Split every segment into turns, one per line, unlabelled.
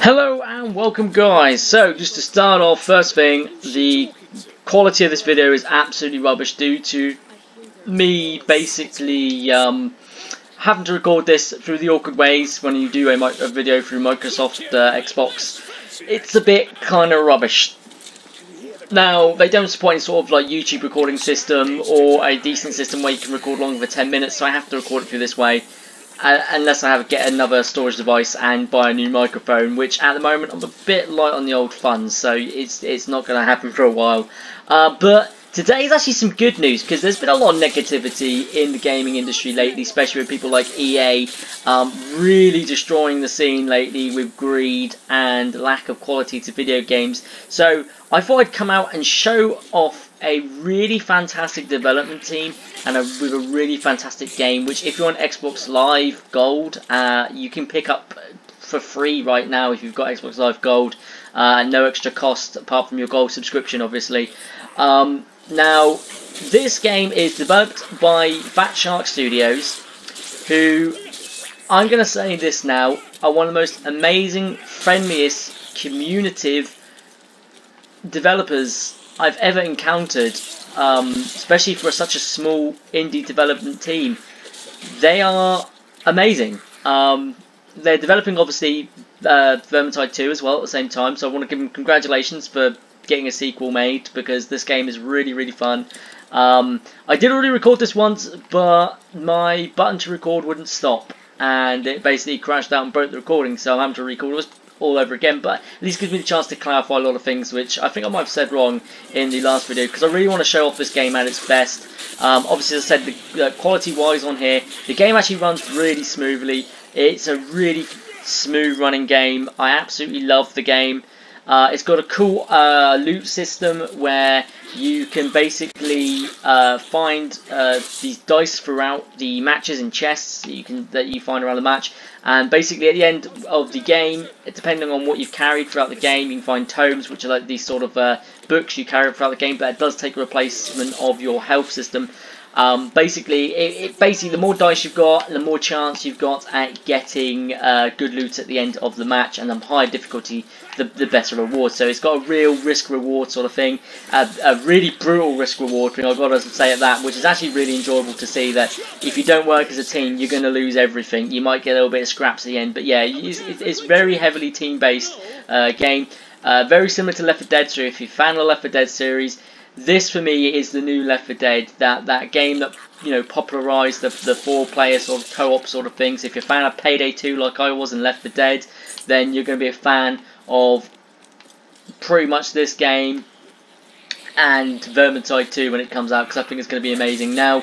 Hello and welcome guys. So just to start off, first thing, the quality of this video is absolutely rubbish due to me basically having to record this through the awkward ways when you do a video through Microsoft Xbox. It's a bit kind of rubbish. Now, they don't support any sort of like YouTube recording system or a decent system where you can record longer than 10 minutes, so I have to record it through this way. Unless I get another storage device and buy a new microphone, which at the moment I'm a bit light on the old funds, so it's not going to happen for a while. But today is actually some good news, because there's been a lot of negativity in the gaming industry lately, especially with people like EA really destroying the scene lately with greed and lack of quality to video games. So I thought I'd come out and show off a really fantastic development team and with a really fantastic game, which if you're on Xbox Live Gold, you can pick up for free right now if you've got Xbox Live Gold, no extra cost apart from your Gold subscription, obviously. Now, this game is developed by FatShark Studios, who, I'm going to say this now, are one of the most amazing, friendliest, communicative developers I've ever encountered, especially for such a small indie development team. They are amazing. They're developing, obviously, Vermintide 2 as well at the same time, so I want to give them congratulations for getting a sequel made, because this game is really, really fun. I did already record this once, but my button to record wouldn't stop, and it basically crashed out and broke the recording, so I'm having to record it all over again, but at least gives me the chance to clarify a lot of things which I think I might have said wrong in the last video, because I really want to show off this game at its best. Obviously, as I said, the quality wise on here, the game actually runs really smoothly. It's a really smooth running game. I absolutely love the game. It's got a cool loot system where you can basically find these dice throughout the matches and chests that you find around the match, and basically at the end of the game, depending on what you've carried throughout the game, you can find tomes, which are like these sort of books you carry throughout the game, but it does take a replacement of your health system. Basically, the more dice you've got, the more chance you've got at getting good loot at the end of the match, and the higher difficulty, the better reward. So it's got a real risk-reward sort of thing, a really brutal risk-reward thing, I've got to say at that, which is actually really enjoyable to see, that if you don't work as a team, you're going to lose everything. You might get a little bit of scraps at the end, but yeah, it's very heavily team-based game, very similar to Left 4 Dead. So if you're a fan of the Left 4 Dead series, this for me is the new Left 4 Dead, that game that, you know, popularised the 4-player sort of co-op sort of things. If you're a fan of Payday 2 like I was in Left 4 Dead, then you're going to be a fan of pretty much this game and Vermintide 2 when it comes out, because I think it's going to be amazing. Now,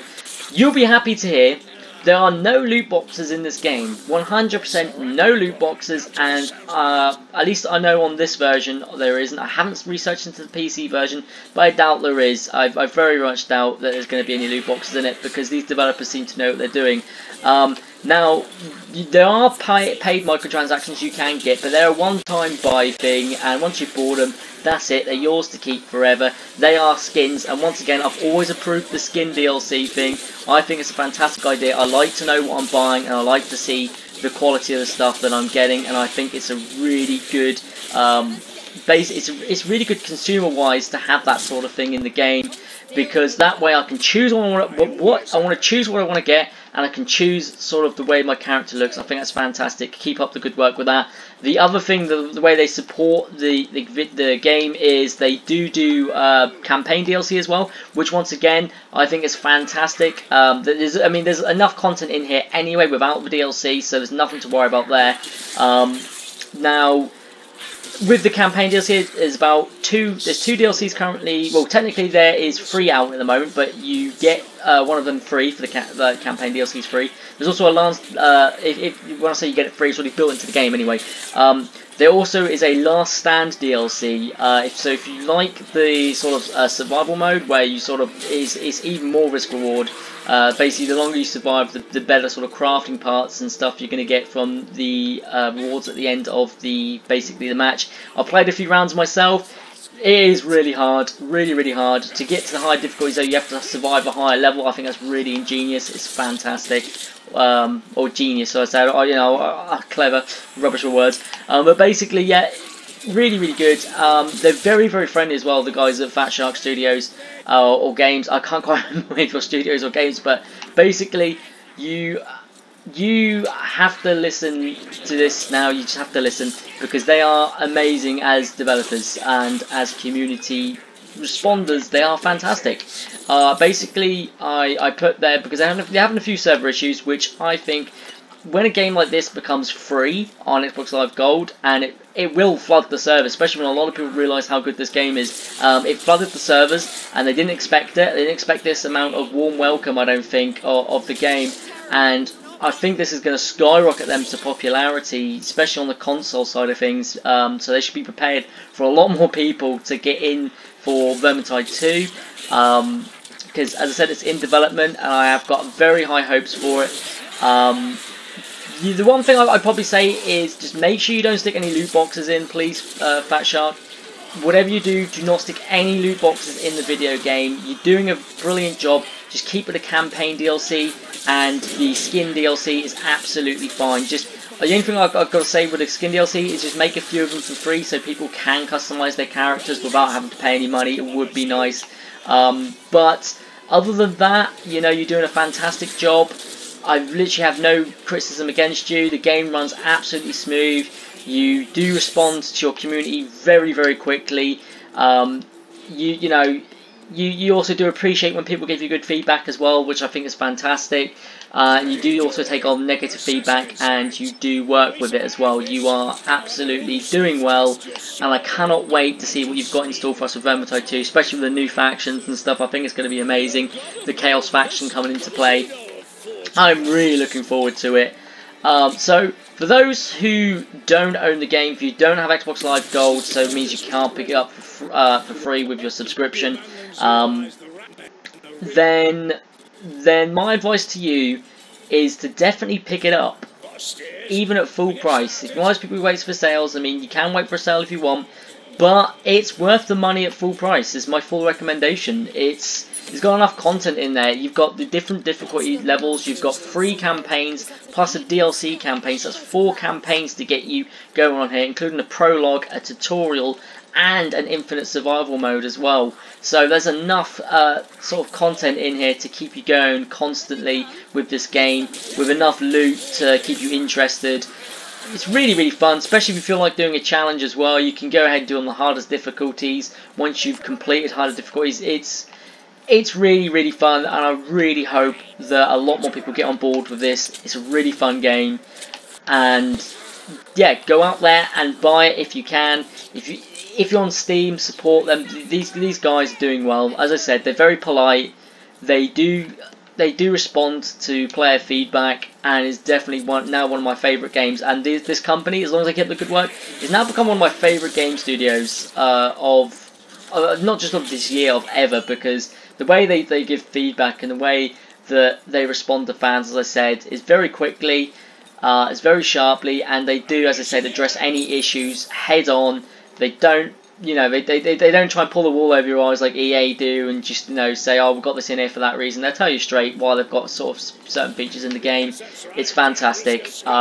you'll be happy to hear there are no loot boxes in this game. 100% no loot boxes, and at least I know on this version there isn't. I haven't researched into the PC version, but I doubt there is. I very much doubt that there's going to be any loot boxes in it, because these developers seem to know what they're doing. Now, there are paid microtransactions you can get, but they're a one-time buy thing, and once you've bought them, that's it. They're yours to keep forever. They are skins, and once again, I've always approved the skin DLC thing. I think it's a fantastic idea. I like to know what I'm buying, and I like to see the quality of the stuff that I'm getting, and I think it's a really good it's really good consumer-wise to have that sort of thing in the game, because that way I can choose what I want to get, and I can choose sort of the way my character looks. I think that's fantastic. Keep up the good work with that. The other thing, the way they support the game is they do campaign DLC as well, which once again I think is fantastic. There's enough content in here anyway without the DLC, so there's nothing to worry about there. Now, with the campaign DLC, there's two DLCs currently. Well, technically there is 3 out at the moment, but you get one of them free for the campaign DLC is free. There's also a last, when I say you get it free, it's already built into the game anyway. There also is a Last Stand DLC. So if you like the sort of survival mode, where you sort of it's even more risk reward. Basically, the longer you survive, the better sort of crafting parts and stuff you're going to get from the rewards at the end of basically the match. I played a few rounds myself. It is really hard, really hard. To get to the high difficulties though, you have to survive a higher level. I think that's really ingenious. It's fantastic. Or genius, so I say, you know, clever, rubbish with words. But basically, yeah, really good. They're very friendly as well, the guys at Fat Shark Studios or Games. I can't quite remember if you're studios or games, but basically, you have to listen to this now. You just have to listen because they are amazing as developers and as community responders. They are fantastic. Basically, I put there because they're having a few server issues, which I think when a game like this becomes free on Xbox Live Gold, and it will flood the servers, especially when a lot of people realise how good this game is. It flooded the servers, and they didn't expect it. They didn't expect this amount of warm welcome, I don't think, of the game. And I think this is going to skyrocket them to popularity, especially on the console side of things. So they should be prepared for a lot more people to get in for Vermintide 2. Because, as I said, it's in development, and I have got very high hopes for it. The one thing I'd probably say is just make sure you don't stick any loot boxes in, please, Fat Shark. Whatever you do, do not stick any loot boxes in the video game. You're doing a brilliant job. Just keep it a campaign DLC, and the skin DLC is absolutely fine. Just the only thing I've got to say with the skin DLC is just make a few of them for free so people can customize their characters without having to pay any money. It would be nice. But other than that, you know, you're doing a fantastic job. I literally have no criticism against you. The game runs absolutely smooth. You do respond to your community very quickly. You also do appreciate when people give you good feedback as well, which I think is fantastic. And you do also take on negative feedback, and you do work with it as well. You are absolutely doing well, and I cannot wait to see what you've got in store for us with Vermintide 2, especially with the new factions and stuff. I think it's going to be amazing. The Chaos faction coming into play. I'm really looking forward to it. So, for those who don't own the game, if you don't have Xbox Live Gold, so it means you can't pick it up for free with your subscription, then my advice to you is to definitely pick it up, even at full price. If you're one of those people who waits for sales, I mean, you can wait for a sale if you want, but it's worth the money at full price. Is my full recommendation. It's got enough content in there. You've got the different difficulty levels. You've got free campaigns plus a DLC campaign. So that's 4 campaigns to get you going on here, including a prologue, a tutorial, and an infinite survival mode as well. So there's enough sort of content in here to keep you going constantly with this game, with enough loot to keep you interested. It's really fun, especially if you feel like doing a challenge as well. You can go ahead and do on the hardest difficulties. Once you've completed harder difficulties, it's really fun, and I really hope that a lot more people get on board with this. It's a really fun game, and yeah, go out there and buy it if you can. If you're on Steam, support them. These guys are doing well. As I said, they're very polite. They do respond to player feedback, and is definitely now one of my favourite games. And this company, as long as they keep the good work, is now become one of my favourite game studios not just of this year, of ever, because the way they give feedback and the way that they respond to fans, as I said, is very quickly, it's very sharply, and they do, as I said, address any issues head on. They don't, you know, they don't try and pull the wool over your eyes like EA do, and just, you know, say, oh, we've got this in here for that reason. They'll tell you straight why they've got sort of certain features in the game. It's fantastic. Go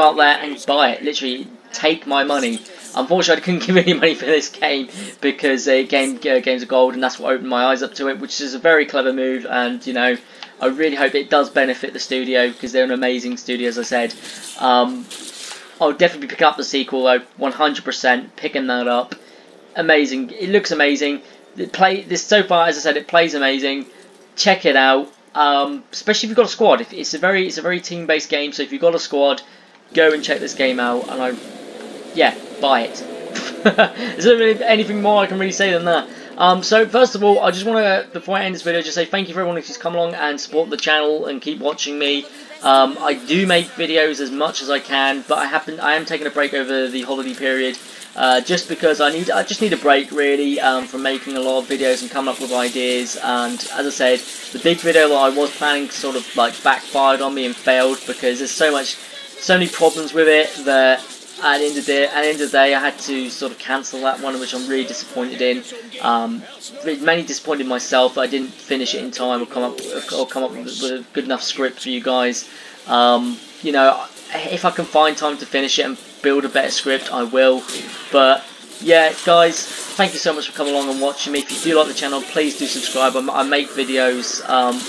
out there and buy it. Literally, take my money. Unfortunately, I couldn't give any money for this game because games are gold, and that's what opened my eyes up to it, which is a very clever move. And, you know, I really hope it does benefit the studio, because they're an amazing studio, as I said. I'll definitely pick up the sequel though, 100%, picking that up. Amazing, it looks amazing. So far, as I said, it plays amazing. Check it out, especially if you've got a squad. It's a very team-based game, so if you've got a squad, go and check this game out. And yeah, buy it. Is there really anything more I can really say than that? So first of all, I just want to, before I end this video, just say thank you for everyone who's come along and support the channel and keep watching me. I do make videos as much as I can, but I am taking a break over the holiday period, just because I just need a break really from making a lot of videos and coming up with ideas. And as I said, the big video that I was planning sort of like backfired on me and failed because there's so many problems with it that at the end of the day, I had to sort of cancel that one, which I'm really disappointed in. Mainly disappointed in myself that I didn't finish it in time or come up with a good enough script for you guys. You know, if I can find time to finish it and build a better script, I will. But yeah, guys, thank you so much for coming along and watching me. If you do like the channel, please do subscribe. I make videos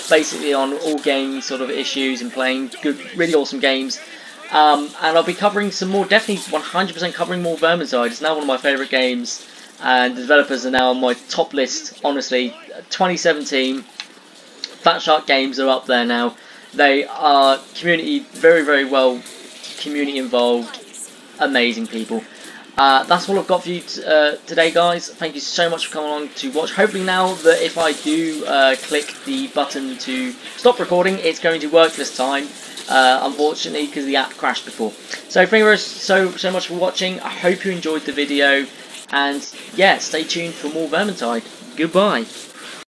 basically on all gaming sort of issues and playing good, really awesome games. And I'll be covering some more, definitely 100% covering more Vermintide. It's now one of my favourite games, and the developers are now on my top list, honestly. 2017, FatSharkGames are up there now. They are very well community involved, amazing people. That's all I've got for you today, guys. Thank you so much for coming along to watch. Hopefully now that if I do click the button to stop recording, it's going to work this time. Unfortunately, because the app crashed before. So thank you so much for watching. I hope you enjoyed the video, and yeah, stay tuned for more Vermintide. Goodbye.